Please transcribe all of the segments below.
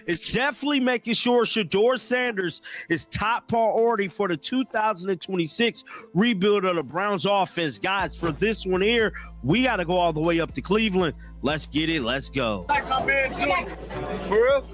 is definitely making sure Shedeur Sanders is top priority for the 2026 rebuild of the Browns offense. Guys, for this one here, we got to go all the way up to Cleveland. Let's get it. Let's go. Like my man, Junior. For real?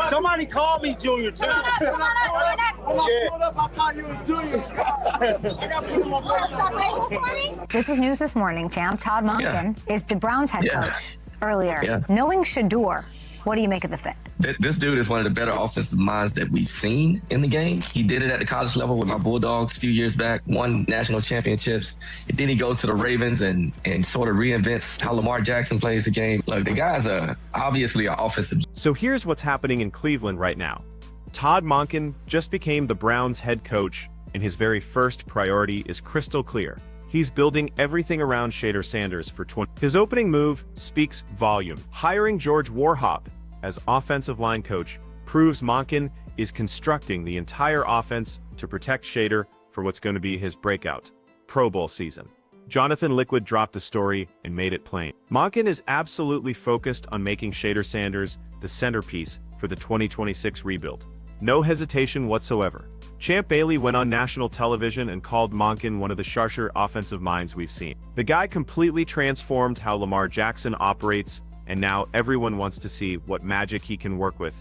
Somebody called me Junior, too. When I pulled up, I thought you was Junior. I got put him on. This was news this morning, champ. Todd Monken is the Browns head coach earlier. Yeah. Knowing Shedeur, what do you make of the fit? This dude is one of the better offensive minds that we've seen in the game. He did it at the college level with my Bulldogs a few years back, won national championships. And then he goes to the Ravens and sort of reinvents how Lamar Jackson plays the game. Look, the guy's obviously an offensive. So here's what's happening in Cleveland right now. Todd Monken just became the Browns head coach, and his very first priority is crystal clear. He's building everything around Shedeur Sanders for 20. His opening move speaks volume. Hiring George Warhop as offensive line coach proves Monken is constructing the entire offense to protect Shedeur for what's going to be his breakout Pro Bowl season. Jonathan Liquid dropped the story and made it plain. Monken is absolutely focused on making Shedeur Sanders the centerpiece for the 2026 rebuild. No hesitation whatsoever. Champ Bailey went on national television and called Monken one of the sharper offensive minds we've seen. The guy completely transformed how Lamar Jackson operates, and now everyone wants to see what magic he can work with.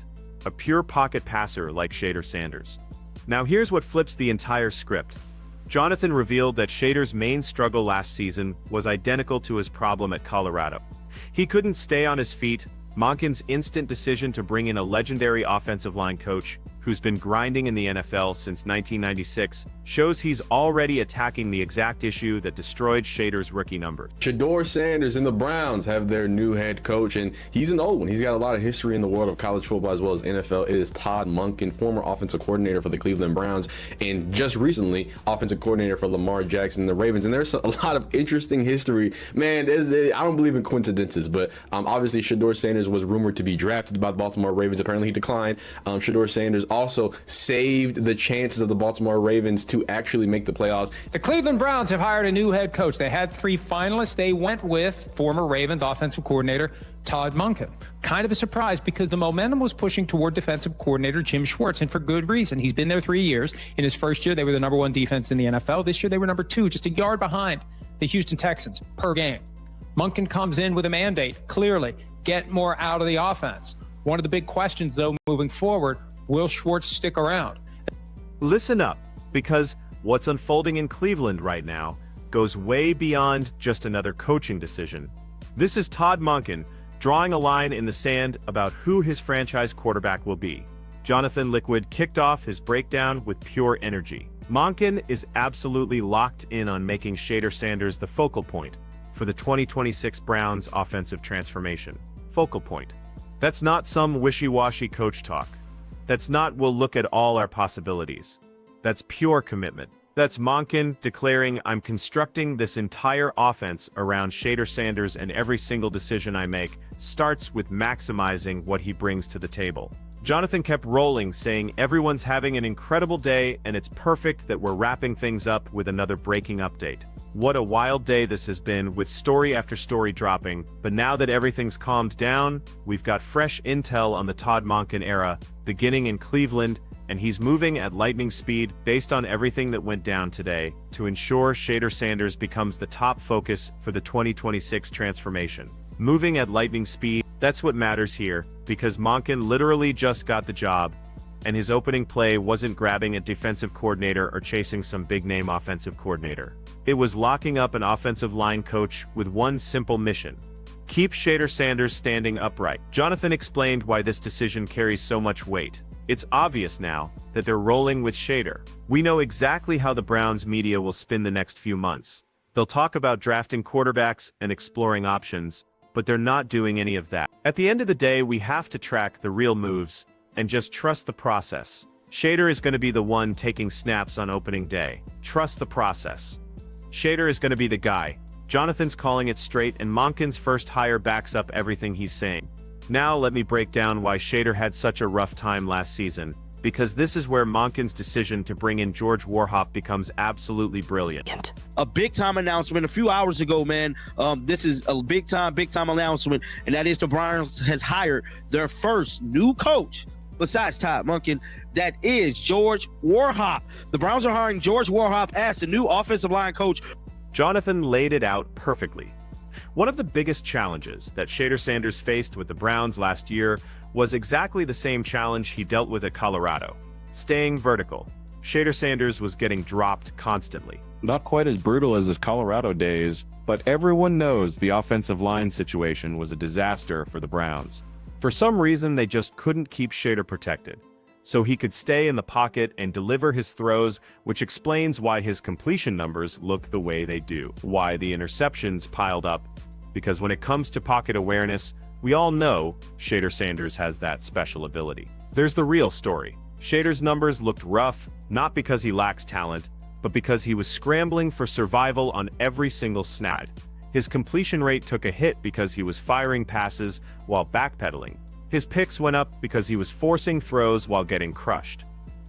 A pure pocket passer like Shedeur Sanders. Now here's what flips the entire script. Jonathan revealed that Shedeur's main struggle last season was identical to his problem at Colorado. He couldn't stay on his feet. Monken's instant decision to bring in a legendary offensive line coach who's been grinding in the NFL since 1996 shows he's already attacking the exact issue that destroyed Shedeur's rookie numbers. Shedeur Sanders and the Browns have their new head coach, and he's an old one. He's got a lot of history in the world of college football as well as NFL. It is Todd Monken, former offensive coordinator for the Cleveland Browns, and just recently offensive coordinator for Lamar Jackson and the Ravens. And there's a lot of interesting history. Man, I don't believe in coincidences, but obviously Shedeur Sanders was rumored to be drafted by the Baltimore Ravens. Apparently he declined. Shedeur Sanders also saved the chances of the Baltimore Ravens to actually make the playoffs. The Cleveland Browns have hired a new head coach. They had 3 finalists. They went with former Ravens offensive coordinator Todd Monken. Kind of a surprise because the momentum was pushing toward defensive coordinator Jim Schwartz, and for good reason. He's been there 3 years. In his first year, they were the #1 defense in the NFL. This year, they were #2, just a yard behind the Houston Texans per game. Monken comes in with a mandate, clearly, get more out of the offense. One of the big questions, though, moving forward, will Schwartz stick around? Listen up, because what's unfolding in Cleveland right now goes way beyond just another coaching decision. This is Todd Monken drawing a line in the sand about who his franchise quarterback will be. Jonathan Liquid kicked off his breakdown with pure energy. Monken is absolutely locked in on making Shedeur Sanders the focal point for the 2026 Browns offensive transformation. Focal point. That's not some wishy-washy coach talk. That's not "we'll look at all our possibilities." That's pure commitment. That's Monken declaring, "I'm constructing this entire offense around Shedeur Sanders, and every single decision I make starts with maximizing what he brings to the table." Jonathan kept rolling, saying everyone's having an incredible day and it's perfect that we're wrapping things up with another breaking update. What a wild day this has been, with story after story dropping, but now that everything's calmed down, we've got fresh intel on the Todd Monken era, beginning in Cleveland, and he's moving at lightning speed based on everything that went down today to ensure Shedeur Sanders becomes the top focus for the 2026 transformation. Moving at lightning speed, that's what matters here, because Monken literally just got the job, and his opening play wasn't grabbing a defensive coordinator or chasing some big-name offensive coordinator. It was locking up an offensive line coach with one simple mission: keep Shedeur Sanders standing upright. Jonathan explained why this decision carries so much weight. It's obvious now that they're rolling with Shedeur. We know exactly how the Browns media will spin the next few months. They'll talk about drafting quarterbacks and exploring options, but they're not doing any of that. At the end of the day, we have to track the real moves and just trust the process. Shedeur is going to be the one taking snaps on opening day. Trust the process. Shedeur is going to be the guy. Jonathan's calling it straight, and Monken's first hire backs up everything he's saying. Now let me break down why Shedeur had such a rough time last season, because this is where Monken's decision to bring in George Warhop becomes absolutely brilliant. A big time announcement a few hours ago, man. This is a big time announcement, and that is the Browns has hired their first new coach besides Todd Monken. That is George Warhop. The Browns are hiring George Warhop as the new offensive line coach. Jonathan laid it out perfectly. One of the biggest challenges that Shedeur Sanders faced with the Browns last year was exactly the same challenge he dealt with at Colorado: staying vertical. Shedeur Sanders was getting dropped constantly. Not quite as brutal as his Colorado days, but everyone knows the offensive line situation was a disaster for the Browns. For some reason, they just couldn't keep Shedeur protected, so he could stay in the pocket and deliver his throws, which explains why his completion numbers look the way they do, why the interceptions piled up, because when it comes to pocket awareness, we all know Shedeur Sanders has that special ability. There's the real story. Shedeur's numbers looked rough, not because he lacks talent, but because he was scrambling for survival on every single snap. His completion rate took a hit because he was firing passes while backpedaling. His picks went up because he was forcing throws while getting crushed.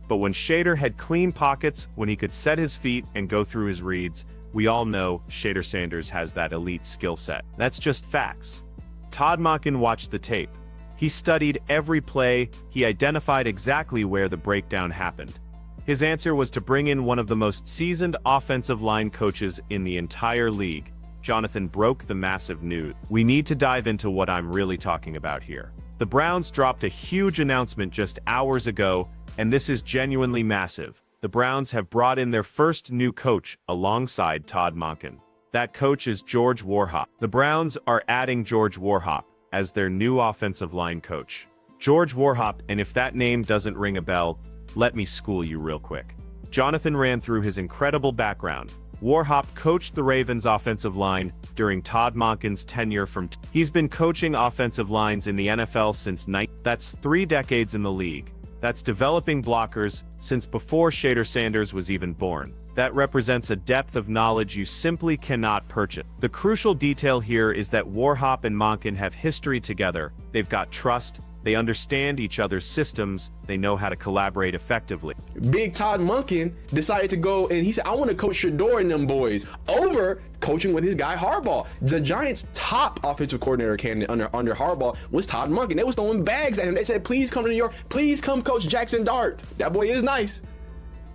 But when Shedeur had clean pockets, when he could set his feet and go through his reads, we all know Shedeur Sanders has that elite skill set. That's just facts. Todd Monken watched the tape. He studied every play, he identified exactly where the breakdown happened. His answer was to bring in one of the most seasoned offensive line coaches in the entire league. Jonathan broke the massive news. We need to dive into what I'm really talking about here. The Browns dropped a huge announcement just hours ago, and this is genuinely massive. The Browns have brought in their first new coach alongside Todd Monken. That coach is George Warhop. The Browns are adding George Warhop as their new offensive line coach. George Warhop, and if that name doesn't ring a bell, let me school you real quick. Jonathan ran through his incredible background. Warhop coached the Ravens offensive line during Todd Monken's tenure He's been coaching offensive lines in the NFL since That's 3 decades in the league. That's developing blockers since before Shedeur Sanders was even born. That represents a depth of knowledge you simply cannot purchase. The crucial detail here is that Warhop and Monken have history together. They've got trust, they understand each other's systems, they know how to collaborate effectively. Big Todd Monken decided to go and he said, I want to coach Shedeur and them boys over coaching with his guy Harbaugh. The Giants' top offensive coordinator candidate under Harbaugh was Todd Monken. They was throwing bags at him. They said, please come to New York, please come coach Jackson Dart. That boy is nice.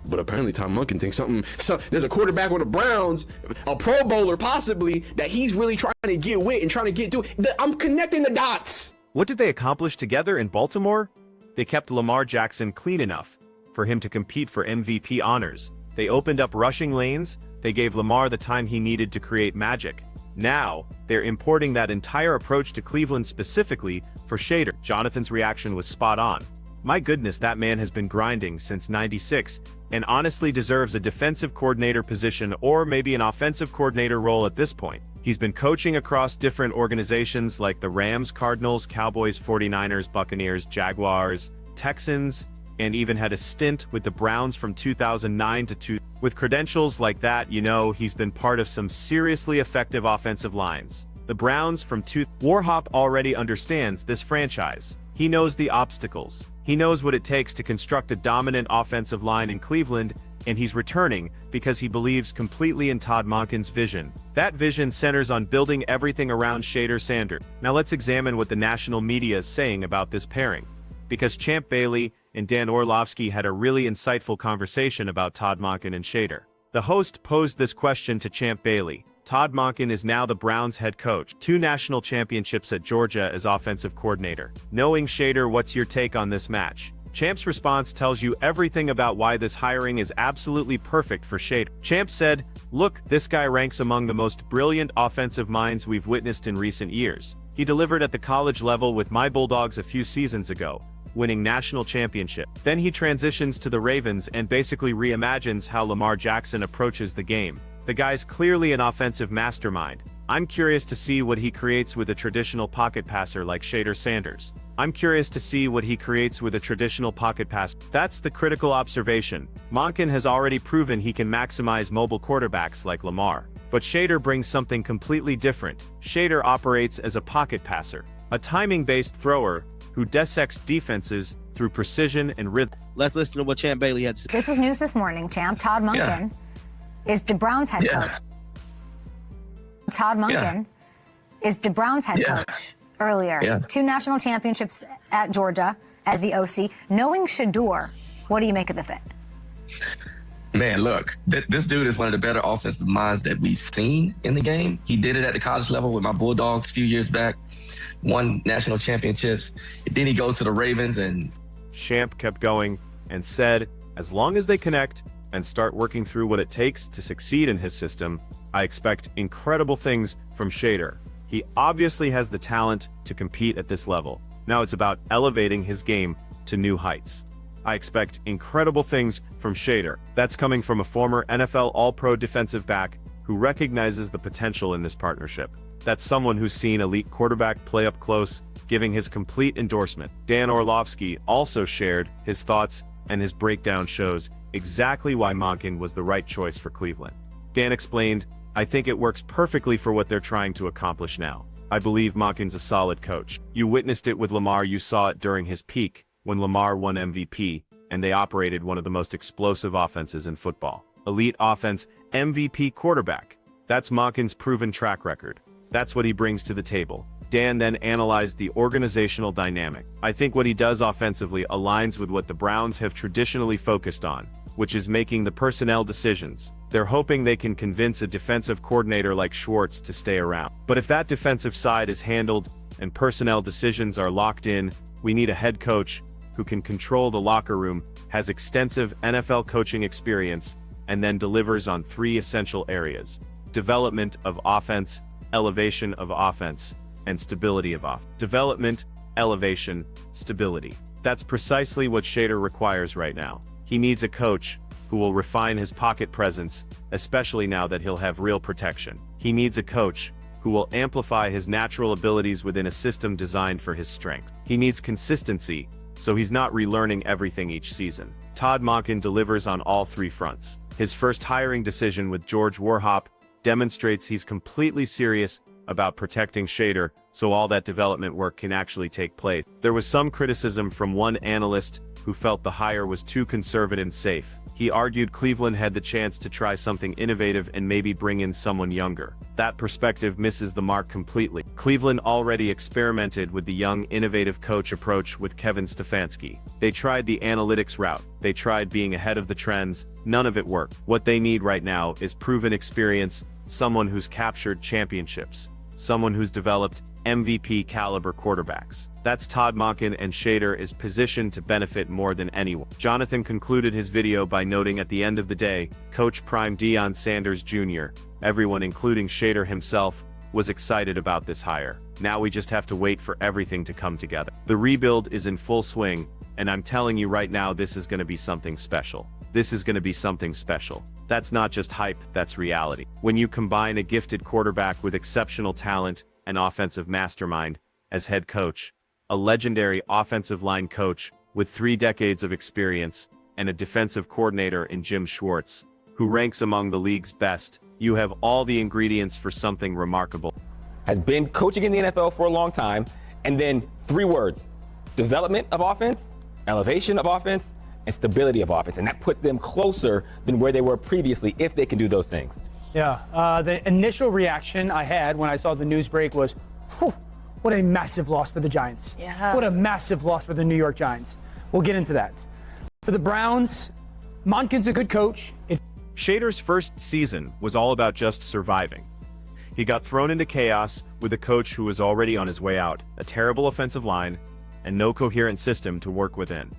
But apparently Todd Monken thinks there's a quarterback with the Browns, a Pro Bowler possibly, that he's really trying to get with and trying to get to. I'm connecting the dots. What did they accomplish together in Baltimore? They kept Lamar Jackson clean enough for him to compete for MVP honors. They opened up rushing lanes. They gave Lamar the time he needed to create magic. Now, they're importing that entire approach to Cleveland specifically for Shedeur. Jonathan's reaction was spot on. My goodness, that man has been grinding since '96 and honestly deserves a defensive coordinator position or maybe an offensive coordinator role at this point. He's been coaching across different organizations like the Rams, Cardinals, Cowboys, 49ers, Buccaneers, Jaguars, Texans, and even had a stint with the Browns from 2009 to 2000. With credentials like that, you know he's been part of some seriously effective offensive lines. The Browns from Warhop already understands this franchise. He knows the obstacles. He knows what it takes to construct a dominant offensive line in Cleveland, and he's returning because he believes completely in Todd Monken's vision. That vision centers on building everything around Shedeur Sanders. Now let's examine what the national media is saying about this pairing, because Champ Bailey and Dan Orlovsky had a really insightful conversation about Todd Monken and Shedeur. The host posed this question to Champ Bailey. Todd Monken is now the Browns head coach, 2 national championships at Georgia as offensive coordinator. Knowing Shedeur, what's your take on this match? Champ's response tells you everything about why this hiring is absolutely perfect for Shedeur. Champ said, look, this guy ranks among the most brilliant offensive minds we've witnessed in recent years. He delivered at the college level with my Bulldogs a few seasons ago, winning national championship. Then he transitions to the Ravens and basically reimagines how Lamar Jackson approaches the game. The guy's clearly an offensive mastermind. I'm curious to see what he creates with a traditional pocket passer like Shedeur Sanders. That's the critical observation. Monken has already proven he can maximize mobile quarterbacks like Lamar. But Shedeur brings something completely different. Shedeur operates as a pocket passer, a timing-based thrower who dissects defenses through precision and rhythm. Let's listen to what Champ Bailey had to say. This was news this morning, Champ. Todd Monken is the Browns head coach. Todd Monken is the Browns head coach earlier. 2 national championships at Georgia as the OC. Knowing Shedeur, what do you make of the fit? Man, look, this dude is one of the better offensive minds that we've seen in the game. He did it at the college level with my Bulldogs a few years back, won national championships. Then he goes to the Ravens and... Champ kept going and said, as long as they connect and start working through what it takes to succeed in his system, I expect incredible things from Shedeur. He obviously has the talent to compete at this level. Now it's about elevating his game to new heights. I expect incredible things from Shedeur. That's coming from a former NFL All-Pro defensive back who recognizes the potential in this partnership. That's someone who's seen elite quarterback play up close, giving his complete endorsement. Dan Orlovsky also shared his thoughts, and his breakdown shows exactly why Monken was the right choice for Cleveland. Dan explained, I think it works perfectly for what they're trying to accomplish now. I believe Monken's a solid coach. You witnessed it with Lamar, you saw it during his peak, when Lamar won MVP, and they operated one of the most explosive offenses in football. Elite offense, MVP quarterback. That's Monken's proven track record. That's what he brings to the table. Dan then analyzed the organizational dynamic. I think what he does offensively aligns with what the Browns have traditionally focused on, which is making the personnel decisions. They're hoping they can convince a defensive coordinator like Schwartz to stay around. But if that defensive side is handled and personnel decisions are locked in, we need a head coach who can control the locker room, has extensive NFL coaching experience, and then delivers on 3 essential areas: development of offense, elevation of offense, and stability of offense. Development, elevation, stability. That's precisely what Shedeur requires right now. He needs a coach who will refine his pocket presence, especially now that he'll have real protection. He needs a coach who will amplify his natural abilities within a system designed for his strength. He needs consistency, so he's not relearning everything each season. Todd Monken delivers on all 3 fronts. His first hiring decision with George Warhop demonstrates he's completely serious about protecting Shedeur, so all that development work can actually take place. There was some criticism from one analyst who felt the hire was too conservative and safe. He argued Cleveland had the chance to try something innovative and maybe bring in someone younger. That perspective misses the mark completely. Cleveland already experimented with the young, innovative coach approach with Kevin Stefanski. They tried the analytics route. They tried being ahead of the trends. None of it worked. What they need right now is proven experience, someone who's captured championships, someone who's developed MVP caliber quarterbacks. That's Todd Monken, and Shedeur is positioned to benefit more than anyone. Jonathan concluded his video by noting at the end of the day, Coach Prime Deion Sanders Jr., everyone including Shedeur himself, was excited about this hire. Now we just have to wait for everything to come together. The rebuild is in full swing, and I'm telling you right now, this is going to be something special. This is going to be something special. That's not just hype, that's reality. When you combine a gifted quarterback with exceptional talent and offensive mastermind as head coach, a legendary offensive line coach with 3 decades of experience, and a defensive coordinator in Jim Schwartz, who ranks among the league's best, you have all the ingredients for something remarkable. Has been coaching in the NFL for a long time, and then 3 words: development of offense, elevation of offense, and stability of offense. And that puts them closer than where they were previously if they can do those things. Yeah, the initial reaction I had when I saw the news break was, whew, what a massive loss for the Giants. Yeah. What a massive loss for the New York Giants. We'll get into that. For the Browns, Monken's a good coach. Shedeur's first season was all about just surviving. He got thrown into chaos with a coach who was already on his way out, a terrible offensive line, and no coherent system to work within.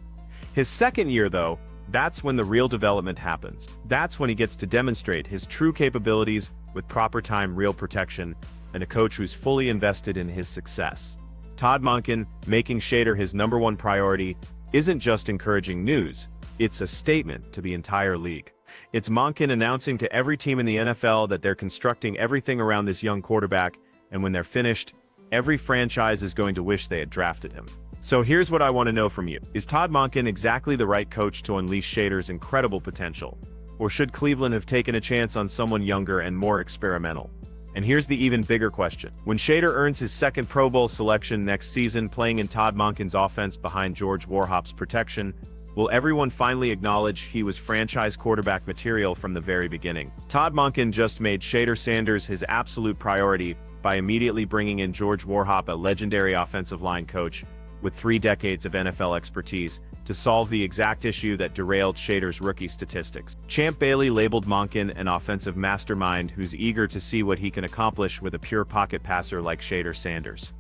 His second year, though, that's when the real development happens. That's when he gets to demonstrate his true capabilities with proper time, real protection, and a coach who's fully invested in his success. Todd Monken making Shedeur his #1 priority isn't just encouraging news, it's a statement to the entire league. It's Monken announcing to every team in the NFL that they're constructing everything around this young quarterback, and when they're finished, every franchise is going to wish they had drafted him. So here's what I want to know from you. Is Todd Monken exactly the right coach to unleash Shedeur's incredible potential? Or should Cleveland have taken a chance on someone younger and more experimental? And here's the even bigger question. When Shedeur earns his 2nd Pro Bowl selection next season playing in Todd Monken's offense behind George Warhop's protection, Will everyone finally acknowledge he was franchise quarterback material from the very beginning? Todd Monken just made Shedeur Sanders his absolute priority by immediately bringing in George Warhop, a legendary offensive line coach with 3 decades of NFL expertise, to solve the exact issue that derailed Shedeur's rookie statistics. Champ Bailey labeled Monken an offensive mastermind who's eager to see what he can accomplish with a pure pocket passer like Shedeur Sanders.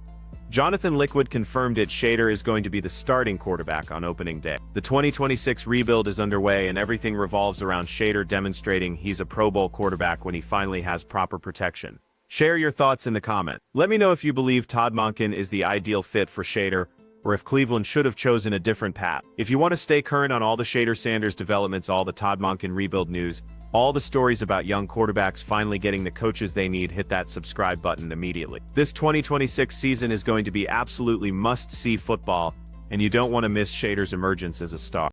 Jonathan Liquid confirmed Shedeur is going to be the starting quarterback on opening day. The 2026 rebuild is underway and everything revolves around Shedeur demonstrating he's a Pro Bowl quarterback when he finally has proper protection. Share your thoughts in the comment. Let me know if you believe Todd Monken is the ideal fit for Shedeur, or if Cleveland should have chosen a different path. If you want to stay current on all the Shedeur Sanders developments, all the Todd Monken rebuild news, all the stories about young quarterbacks finally getting the coaches they need, hit that subscribe button immediately. This 2026 season is going to be absolutely must-see football, and you don't want to miss Shedeur's emergence as a star.